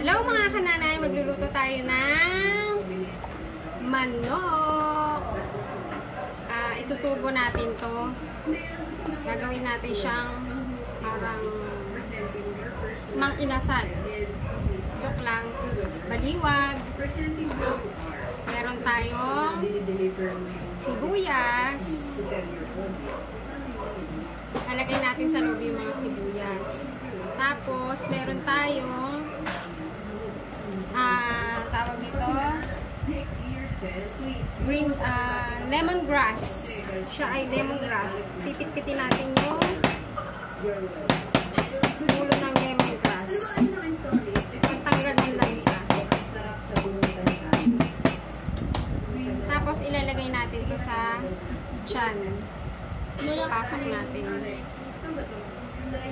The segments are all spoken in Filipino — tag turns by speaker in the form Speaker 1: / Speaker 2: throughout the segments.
Speaker 1: Hello mga kananay, magluluto tayo ng manok. Ituturbo natin to. Gagawin natin siyang parang mang-inasal. Joke lang. Baliwag. Meron tayong sibuyas. Lalagay natin sa loob yung mga sibuyas. Tapos, meron tayong tawag dito green lemongrass. Siya ay lemongrass. Pipit-pitin natin yung ulo ng lemongrass. Pagtanggal ng lansa. Tapos ilalagay natin ito sa tiyan. Pasok natin.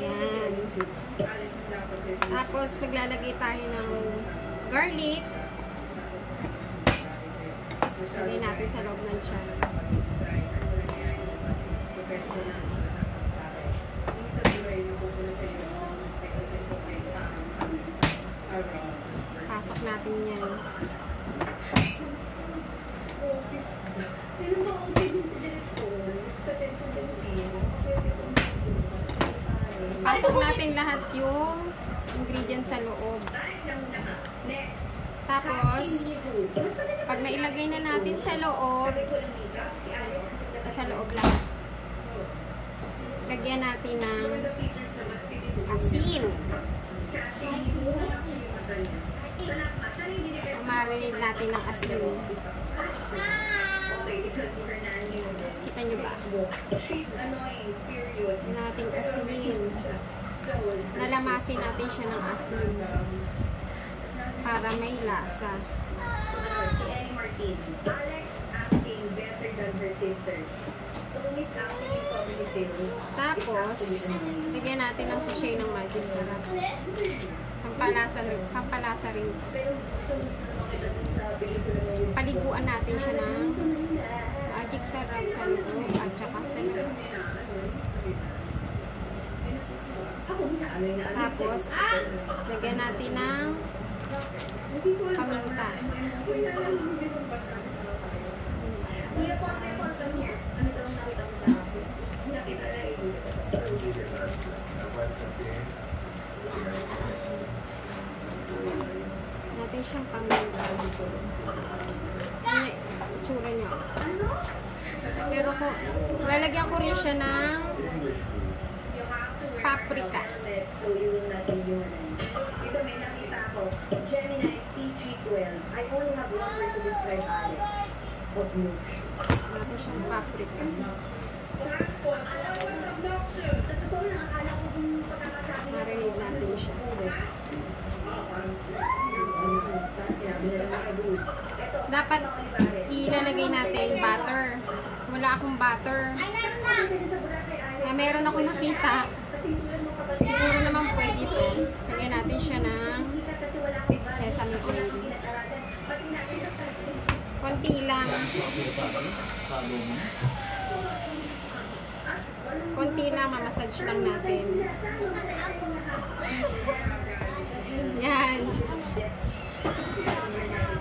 Speaker 1: Yan. Tapos maglalagay tayo ng garlic. Lagay natin sa loob ng tiyan. Pasok natin yan. Pasok natin lahat yung ingredients sa loob. Tapos, pag nailagay na natin sa loob lahat, lagyan natin ng asin. Marinate natin ng asin. Kita nyo ba? Natin asin. Nalamasin natin siya ng asin para may lasa.
Speaker 2: Si Annie Martin, Alex acting better than her sisters. Tumis acting in public films.
Speaker 1: Tapos, lagyan natin ng sachet ng magic sarap. Pampalasa rin. Paliguan natin siya ng magic sarap sa loob at saka sa labas. Tapos, lagyan natin ng paminta. Natin siyang paminta. Ano itsura niya? Pero kung lalagyan ko rin siya ng paprika.
Speaker 2: So you will not be human. Dito may nakita ako, Gemini PG12. I only have one word to describe Alex.
Speaker 1: Natin siyang paprika.
Speaker 2: Sa totoo lang, akala ko kung pagkakasabi
Speaker 1: Marinate natin siya. Dapat ilalagay natin butter. Wala akong butter. Meron ako nakita. Siguro naman pwede ito. Lagyan natin siya ng sesame oil. Konti lang. Konti lang, mamassage lang natin. Yan.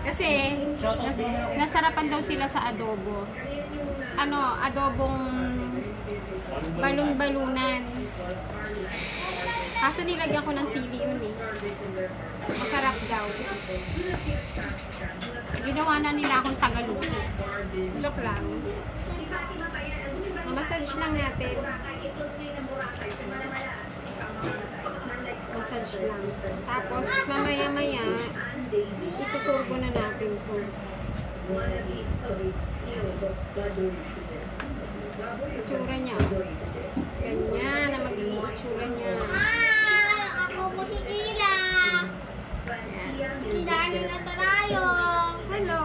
Speaker 1: Kasi, nasarapan daw sila sa adobo. Adobong balon-balunan. Kaso nilagyan ko ng sili yun eh. Masarap daw. Ginawa na nila akong tagaluto. Joke lang. Massage lang natin. Massage lang. Tapos, mamaya-maya, ituturbo na natin ito. Itsura niya. Ganyan na magiging itsura niya.
Speaker 3: Ako makikira. Kinano na tayo.
Speaker 1: Hello.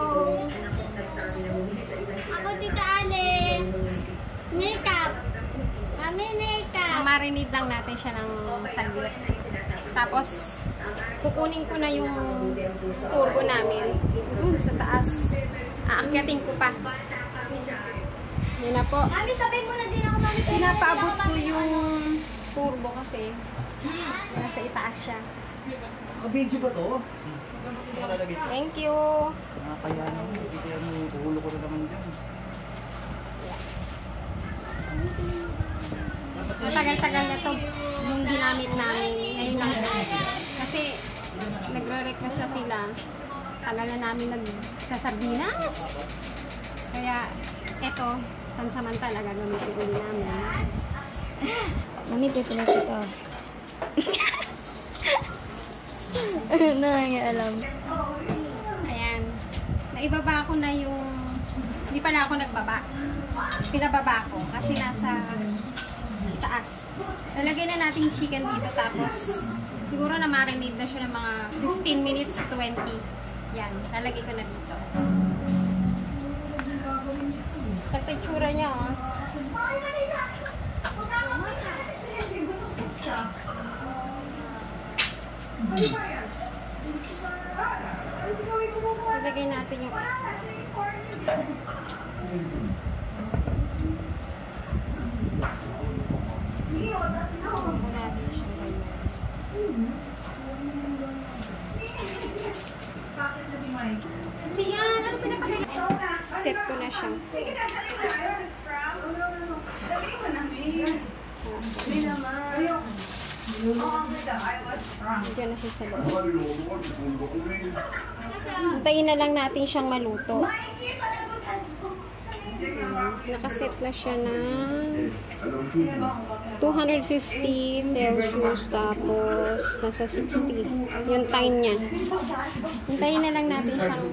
Speaker 3: Ako tita Ane. Makeup. Mami makeup.
Speaker 1: Marinate lang natin siya ng saglit. Tapos, kukunin ko na yung turbo namin dun sa taas. Aakyatin ko pa. Yan na po.
Speaker 3: Mami, sabihin mo na din ako, mami.
Speaker 1: Pinapaabot ko yung turbo kasi Nasa itaas siya.
Speaker 4: Ka-video ba to?
Speaker 1: Thank you.
Speaker 4: Kaya naman, hindi kaya ulo ko na naman dyan.
Speaker 1: Ang tagal-tagal na to yung ginamit namin. Ngayon lang. Kasi nagre-request na sila. Tagal na namin nagsasardinas. Kaya eto, pansamantala gagamitin ulit namin.
Speaker 3: Mami, tutuloy ito. Ano nga alam.
Speaker 1: Ayan. Naibaba ko na yung... Hindi pala ako nagbaba. Pinababa ko kasi nasa taas. Lalagay na natin yung chicken dito tapos siguro na marinate na siya ng mga 15 minutes to 20. Yan. Lalagay ko na dito. Ito yung tsura niya, oh. Ilagay natin yung natin siya ganyan. Siyan, ano pinapakita? Set ko na siya. Diyan na siya sa loob. Antayin na lang natin siyang maluto. Nakaset na siya ng 250 Celsius tapos nasa 60 yung time niya. Antayin na lang natin siyang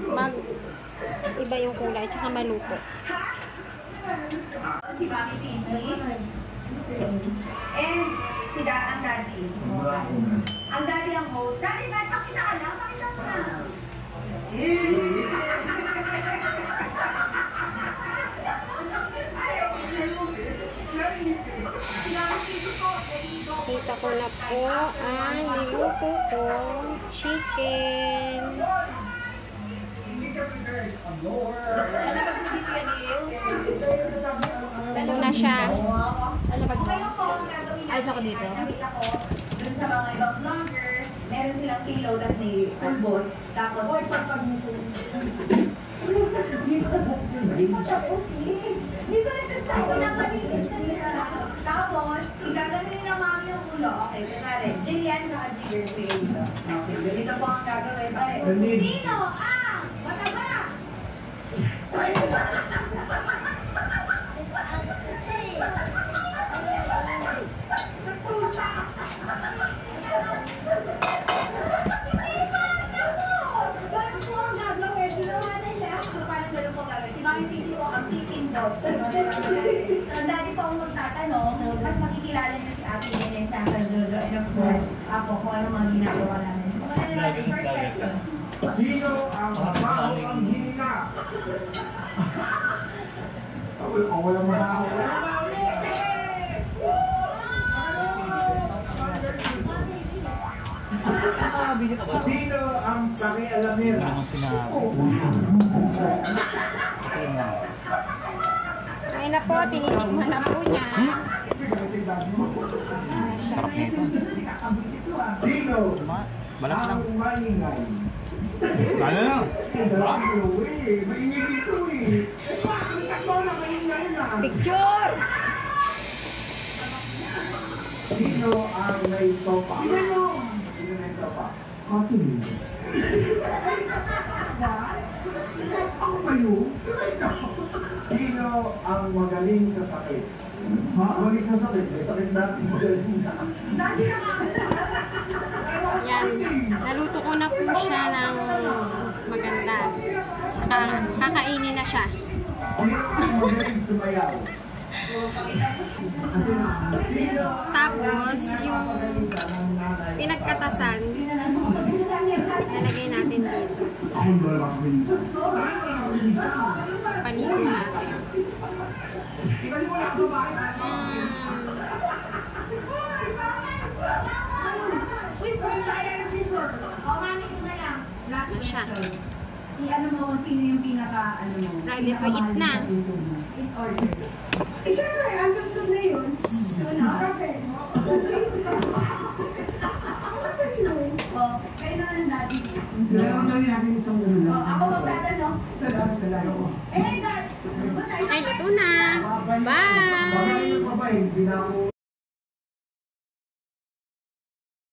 Speaker 1: mag iba yung kulay tsaka maluto.
Speaker 2: And si ang daddy. Ang daddy ang host. Daddy, ba't pakita ka lang? Pakita mo na.
Speaker 1: Kita ko na po ang niluto ko chicken. Lalo na siya.
Speaker 2: Ayos ako dito. Dun sa mga ibang vlogger, meron silang kilo, tapos may boss. Tapos, dito nagsasabi na malinis na nila. Tapos, igaganin ng mami yung ulo. Okay, pare. Jillian sa Jigger dito. Okay, ganito po ang gagawin. Pare. Sino? Mataba! Ang daddy po ang magtatanong, mas makikilala niyo si Ate Nene sa Jojo and of course, ako kung ano mga ginagawa namin.
Speaker 5: Sino ang tao ang hininga? Walang mahaho. Sino ang pakialamera?
Speaker 4: Ano sinabi?
Speaker 1: Ayun na po, tinitikman na po niya.
Speaker 4: Sarap nito.
Speaker 5: Sino
Speaker 4: Balak lang.
Speaker 5: ang maingay?
Speaker 4: Ano na?
Speaker 5: Maingay dito eh.
Speaker 1: Picture!
Speaker 5: Sino ang may sopa? Sino may sopa? Ako kayo? Sino ang magaling sa sakit? Magaling sa sakit? May sakit dati.
Speaker 1: Yan. Naluto ko na po siya ng maganda. Saka kakainin na siya.
Speaker 5: Sino ang magaling sumayaw?
Speaker 1: Tapos, yung pinagkatasan, nalagay natin dito. Paligo natin. Na siya.
Speaker 2: I-ano mo kung sino yung pinaka, ano mo.
Speaker 1: Ready to eat na.
Speaker 2: Eat order. Siyempre, understood na yun. So, na, okay. na ng daddy.
Speaker 5: Meron lang yung aking isang ulo lang.
Speaker 2: Ako magtatanong.
Speaker 5: Talaga ko.
Speaker 2: Eh, dad.
Speaker 1: Okay, luto na. Bye!
Speaker 5: Bye! Bye!